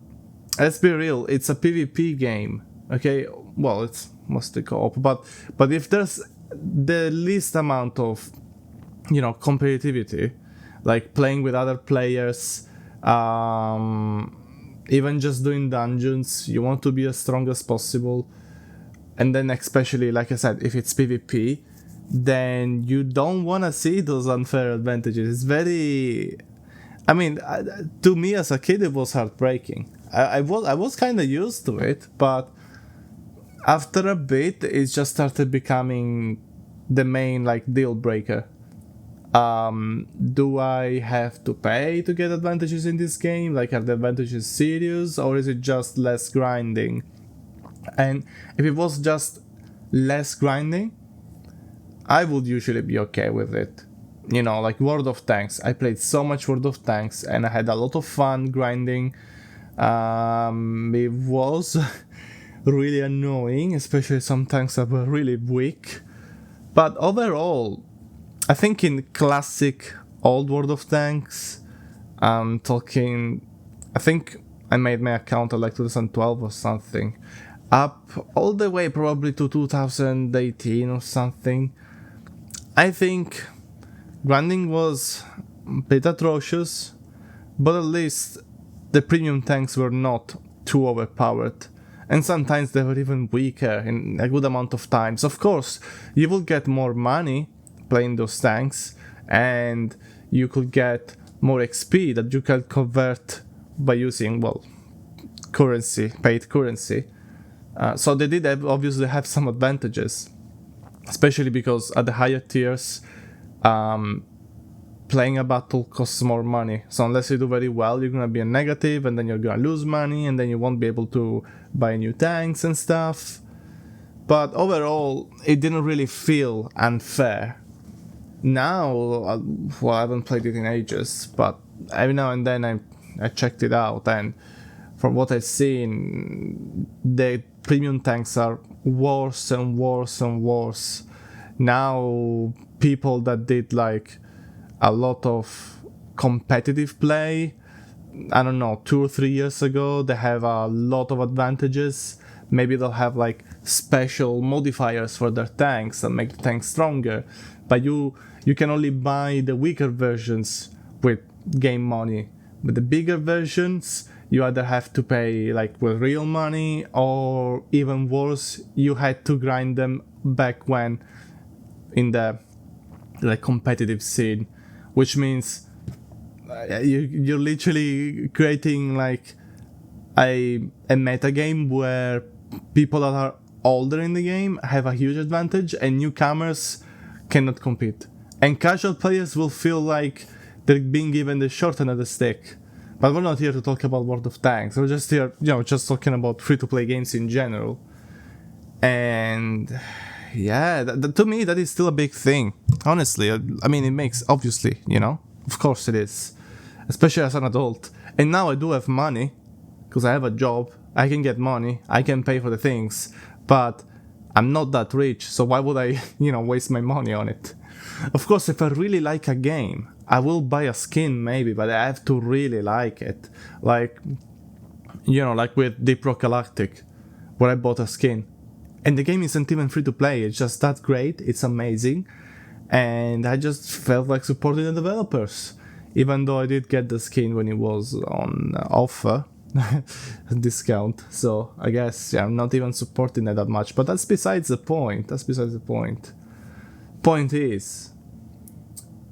let's be real, it's a PvP game. Okay, well, it's mostly co-op, but if there's the least amount of, competitivity, like playing with other players, even just doing dungeons, you want to be as strong as possible. And then especially, like I said, if it's PvP, then you don't want to see those unfair advantages. It's very... I mean, to me as a kid, it was heartbreaking. I was kind of used to it, but after a bit, it just started becoming the main like deal breaker. Do I have to pay to get advantages in this game? Like, are the advantages serious, or is it just less grinding? And if it was just less grinding, I would usually be okay with it. You know, like World of Tanks. I played so much World of Tanks and I had a lot of fun grinding. It was really annoying, especially some tanks that were really weak. But overall, I think in classic old World of Tanks, I'm talking, I think I made my account at like 2012 or something, up all the way probably to 2018 or something. I think grinding was a bit atrocious, but at least the premium tanks were not too overpowered. And sometimes they were even weaker in a good amount of times. Of course, you will get more money playing those tanks, and you could get more XP that you can convert by using, well, currency, paid currency. So they did obviously have some advantages, especially because at the higher tiers, playing a battle costs more money. So unless you do very well, you're gonna be a negative, and then you're gonna lose money, and then you won't be able to buy new tanks and stuff. But overall, it didn't really feel unfair. Now, well, I haven't played it in ages, but every now and then I checked it out, and from what I've seen, the premium tanks are worse and worse and worse. Now, people that did like a lot of competitive play, I don't know, 2 or 3 years ago, they have a lot of advantages. Maybe they'll have like special modifiers for their tanks that make the tanks stronger, but you can only buy the weaker versions with game money. With the bigger versions, you either have to pay like with real money, or even worse, you had to grind them back when in the like competitive scene, which means you're literally creating like a meta game where people that are older in the game have a huge advantage and newcomers cannot compete, and casual players will feel like they're being given the short end of the stick. But we're not here to talk about World of Tanks. We're just here, just talking about free-to-play games in general. And yeah, to me that is still a big thing. Honestly, I mean, it makes, obviously, of course it is, especially as an adult. And now I do have money because I have a job. I can get money. I can pay for the things, but I'm not that rich. So why would I, waste my money on it? Of course, if I really like a game, I will buy a skin maybe, but I have to really like it. Like, like with Deep Rock Galactic, where I bought a skin. And the game isn't even free to play, it's just that great, it's amazing. And I just felt like supporting the developers. Even though I did get the skin when it was on offer, discount. So I guess, I'm not even supporting it that much. But that's besides the point. Point is,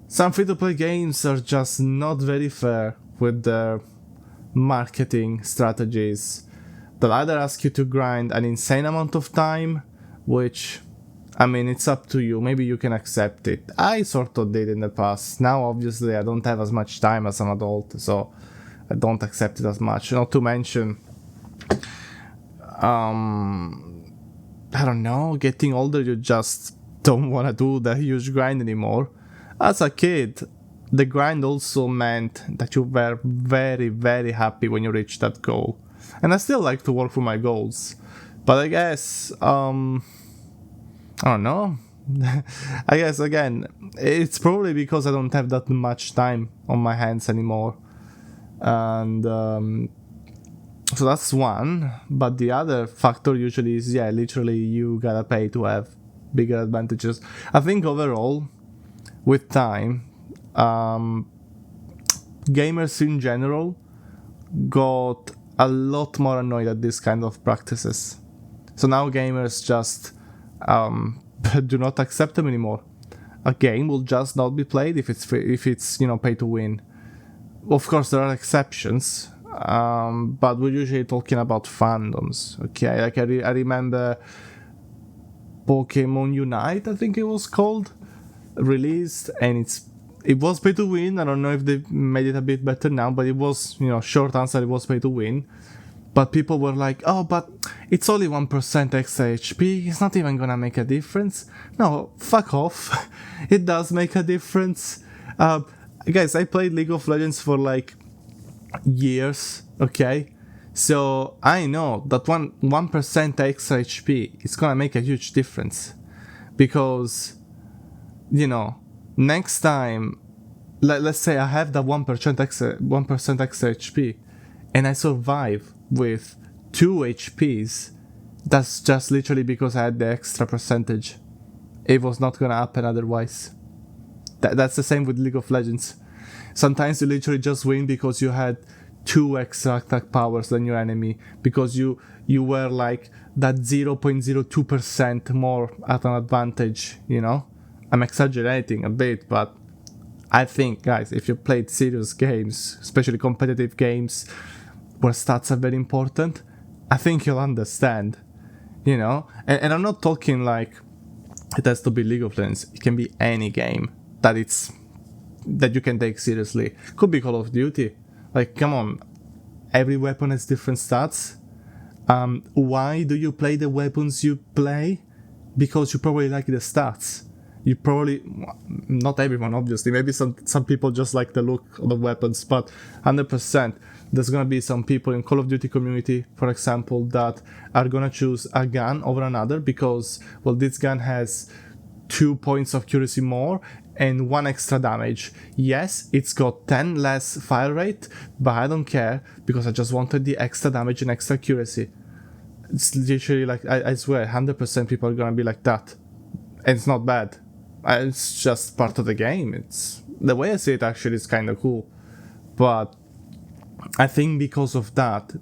some free-to-play games are just not very fair with their marketing strategies. They'll either ask you to grind an insane amount of time, which, I mean, it's up to you. Maybe you can accept it. I sort of did in the past. Now, obviously, I don't have as much time as an adult, so I don't accept it as much. Not to mention, I don't know, getting older, you just don't want to do the huge grind anymore. As a kid, the grind also meant that you were very, very happy when you reached that goal. And I still like to work for my goals. But I guess, I don't know. I guess, again, it's probably because I don't have that much time on my hands anymore. And so that's one. But the other factor usually is, literally you gotta pay to have bigger advantages. I think overall, with time, gamers in general got a lot more annoyed at this kind of practices. So now gamers just do not accept them anymore. A game will just not be played if it's free, if it's pay to win. Of course, there are exceptions. but we're usually talking about fandoms, okay? Like I remember Pokemon Unite, I think it was called, released, and it was pay to win. I don't know if they made it a bit better now, but it was, short answer, it was pay to win. But people were like, oh, but it's only 1% extra HP, it's not even gonna make a difference. No, fuck off. It does make a difference. Guys, I played League of Legends for like years, okay? So I know that 1% extra HP is gonna make a huge difference. Because, next time, let's say I have that 1% extra HP, and I survive with 2 HPs, that's just literally because I had the extra percentage. It was not gonna happen otherwise. That's the same with League of Legends. Sometimes you literally just win because you had 2 extra attack powers than your enemy, because you were like that 0.02% more at an advantage, I'm exaggerating a bit, but I think, guys, if you played serious games, especially competitive games where stats are very important, I think you'll understand, And I'm not talking like it has to be League of Legends. It can be any game that you can take seriously. Could be Call of Duty. Like, come on, every weapon has different stats. Why do you play the weapons you play? Because you probably like the stats. You probably, not everyone obviously, maybe some people just like the look of the weapons, but 100% there's gonna be some people in Call of Duty community, for example, that are gonna choose a gun over another because, well, this gun has 2 points of accuracy more and 1 extra damage. Yes, it's got 10 less fire rate, but I don't care because I just wanted the extra damage and extra accuracy. It's literally like, I swear, 100% people are gonna be like that. And it's not bad. It's just part of the game. It's the way I see it actually is kind of cool. But I think because of that,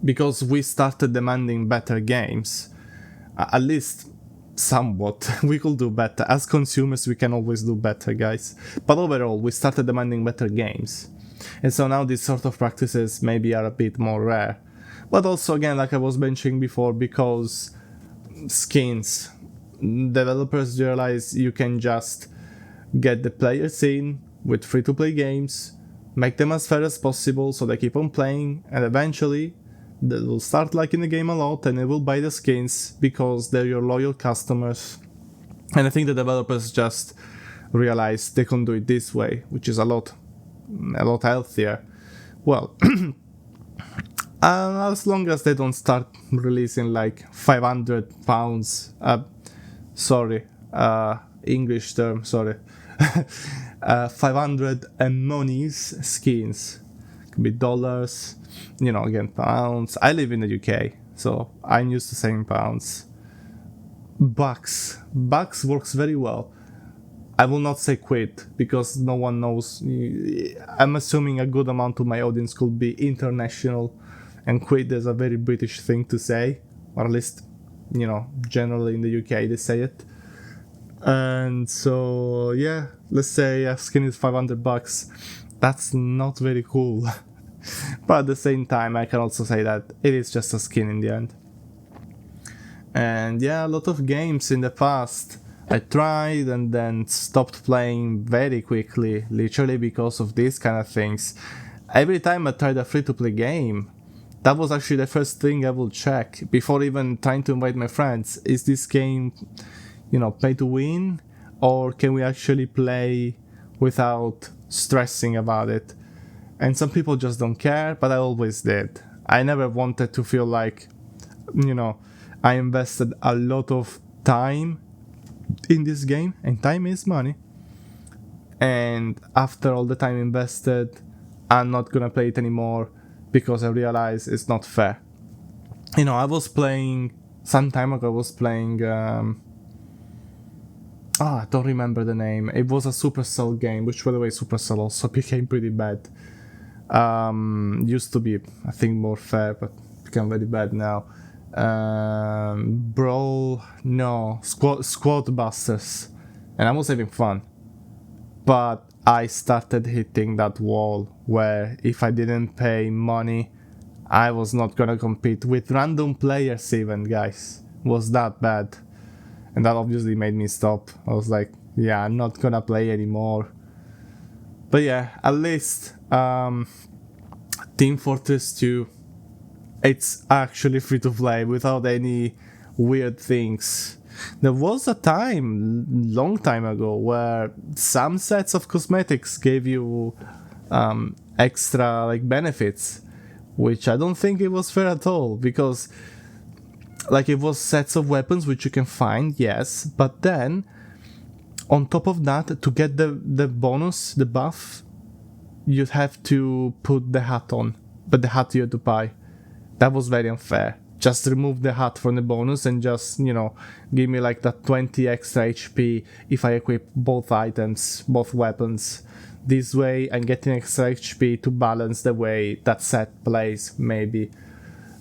because we started demanding better games, at least somewhat, we could do better. As consumers, we can always do better, guys. But overall, we started demanding better games. And so now these sort of practices maybe are a bit more rare. But also, again, like I was mentioning before, because skins, developers realize you can just get the players in with free-to-play games, make them as fair as possible so they keep on playing, and eventually they will start liking the game a lot and they will buy the skins because they're your loyal customers. And I think the developers just realize they can do it this way, which is a lot healthier. Well, as long as they don't start releasing like £500, English term, sorry. 500 monies skins. Could be dollars, again, pounds. I live in the UK, so I'm used to saying pounds. Bucks works very well. I will not say quid because no one knows. I'm assuming a good amount of my audience could be international, and quid is a very British thing to say, or at least, generally in the UK they say it. And so, yeah, let's say a skin is $500. That's not very cool. But at the same time, I can also say that it is just a skin in the end. And yeah, a lot of games in the past I tried and then stopped playing very quickly, literally because of these kind of things. Every time I tried a free-to-play game, that was actually the first thing I will check before even trying to invite my friends. Is this game, pay to win, or can we actually play without stressing about it? And some people just don't care, but I always did. I never wanted to feel like, I invested a lot of time in this game, and time is money. And after all the time invested, I'm not gonna play it anymore because I realize it's not fair. I was playing, some time ago I was playing, I don't remember the name. It was a Supercell game, which by the way, Supercell also became pretty bad. Used to be, I think, more fair, but become very bad now. Squad Busters. And I was having fun. but I started hitting that wall where if I didn't pay money, I was not gonna compete with random players even, guys. It was that bad. And that obviously made me stop. I was like, yeah, I'm not gonna play anymore. But yeah, at least Team Fortress 2, it's actually free to play without any weird things. There was a time, long time ago, where some sets of cosmetics gave you extra like benefits, which I don't think it was fair at all, because like it was sets of weapons which you can find, yes, but then on top of that, to get the bonus, the buff, you'd have to put the hat on, but the hat you had to buy. That was very unfair. Just remove the hat from the bonus and just, give me like that 20 extra HP if I equip both items, both weapons. This way I'm getting extra HP to balance the way that set plays, maybe.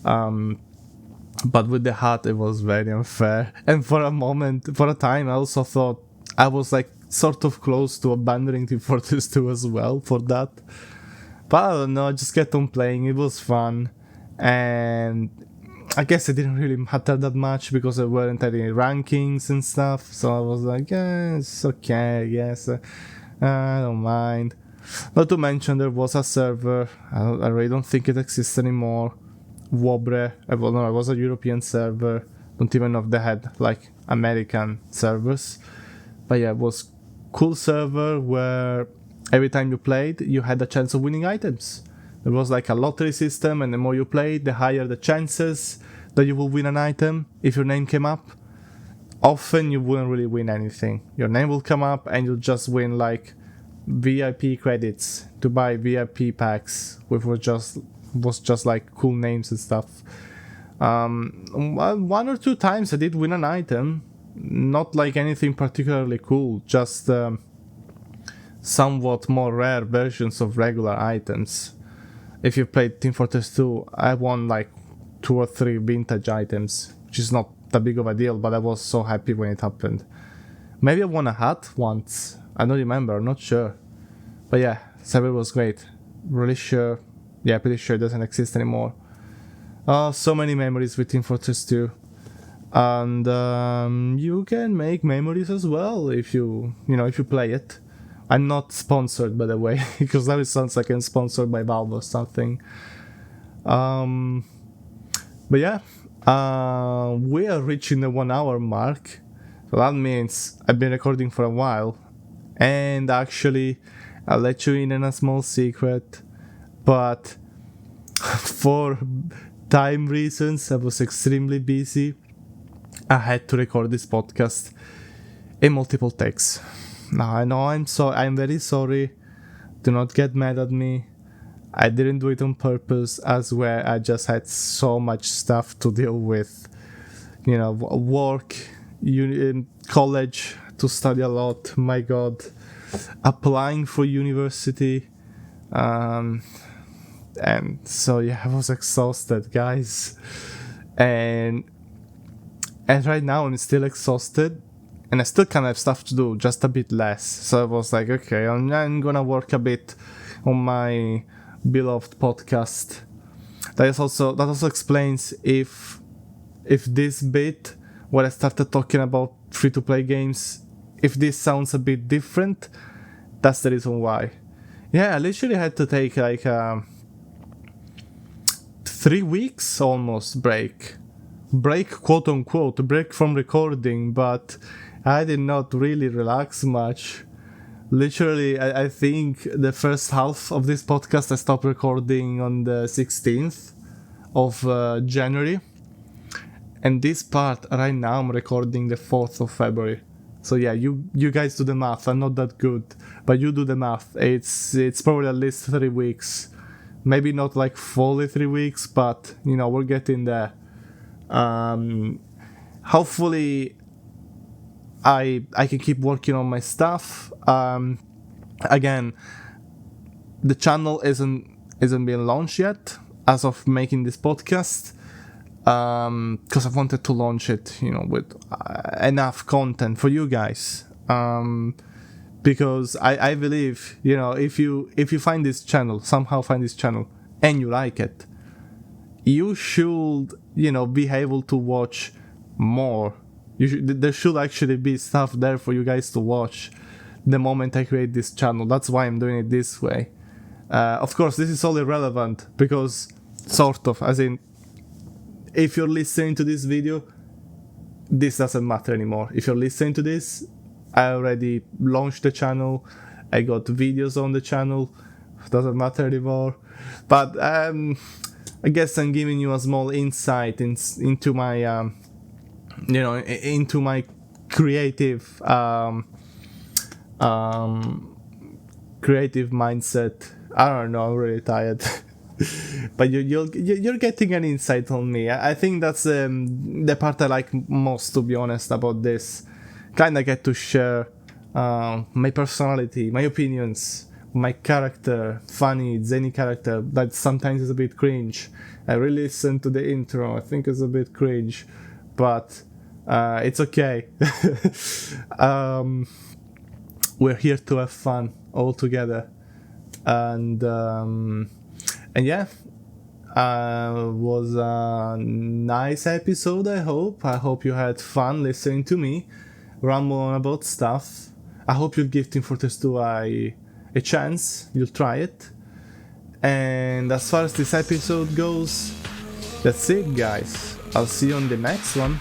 But with the hat it was very unfair. And for a time I also thought I was like sort of close to abandoning Team Fortress 2 as well for that. But I don't know, I just kept on playing, it was fun. And I guess it didn't really matter that much because there weren't any rankings and stuff. So I was like, yeah, it's okay, I guess. I don't mind. Not to mention there was a server, I really don't think it exists anymore. Wobre, it was a European server. Don't even know if they had like American servers. But yeah, it was cool server where every time you played, you had a chance of winning items. There was like a lottery system, and the more you played, the higher the chances that you will win an item if your name came up. Often you wouldn't really win anything. Your name will come up and you'll just win like VIP credits to buy VIP packs, which was just like cool names and stuff. One or two times I did win an item, not like anything particularly cool, just somewhat more rare versions of regular items. If you played Team Fortress 2, I won like 2 or 3 vintage items, which is not that big of a deal, but I was so happy when it happened. Maybe I won a hat once, I don't remember, I'm not sure. But yeah, server was great. Pretty sure it doesn't exist anymore. So many memories with Team Fortress 2. And you can make memories as well if you play it. I'm not sponsored, by the way, because that sounds like I'm sponsored by Valve or something. But yeah, we are reaching the 1 hour mark. So that means I've been recording for a while. And actually, I'll let you in on a small secret. But for time reasons, I was extremely busy. I had to record this podcast in multiple takes. Now I know I'm very sorry. Do not get mad at me. I didn't do it on purpose, as well. I just had so much stuff to deal with. Work, in college, to study a lot. My God, applying for university, and so yeah, I was exhausted, guys. And right now I'm still exhausted. And I still kind of have stuff to do, just a bit less. So I was like, okay, I'm gonna work a bit on my beloved podcast. That also explains if this bit where I started talking about free-to-play games, if this sounds a bit different, that's the reason why. Yeah, I literally had to take like 3 weeks almost break, quote unquote, break from recording, but I did not really relax much. Literally, I think the first half of this podcast I stopped recording on the 16th of January. And this part right now I'm recording the 4th of February. So yeah, you guys do the math. I'm not that good, but you do the math. It's probably at least 3 weeks. Maybe not like fully 3 weeks, but we're getting there. Hopefully I can keep working on my stuff. Again, the channel isn't being launched yet as of making this podcast, because I wanted to launch it, with enough content for you guys. because I believe, you know, if you find this channel, somehow find this channel and you like it, you should, you know, be able to watch more. There should actually be stuff there for you guys to watch the moment I create this channel. That's why I'm doing it this way. Of course, this is all irrelevant because, sort of, as in, if you're listening to this video, this doesn't matter anymore. If you're listening to this, I already launched the channel, I got videos on the channel, doesn't matter anymore. But I guess I'm giving you a small insight into my, you know, into my creative, creative mindset. I don't know, I'm really tired. But you're getting an insight on me. I think that's the part I like most, to be honest, about this. Kinda get to share my personality, my opinions, my character, funny, zany character that sometimes is a bit cringe. I really listened to the intro, I think it's a bit cringe, but it's okay. We're here to have fun all together. And yeah, was a nice episode, I hope. I hope you had fun listening to me ramble on about stuff. I hope you'll give Team Fortress 2 a chance, you'll try it. And as far as this episode goes, that's it, guys. I'll see you on the next one.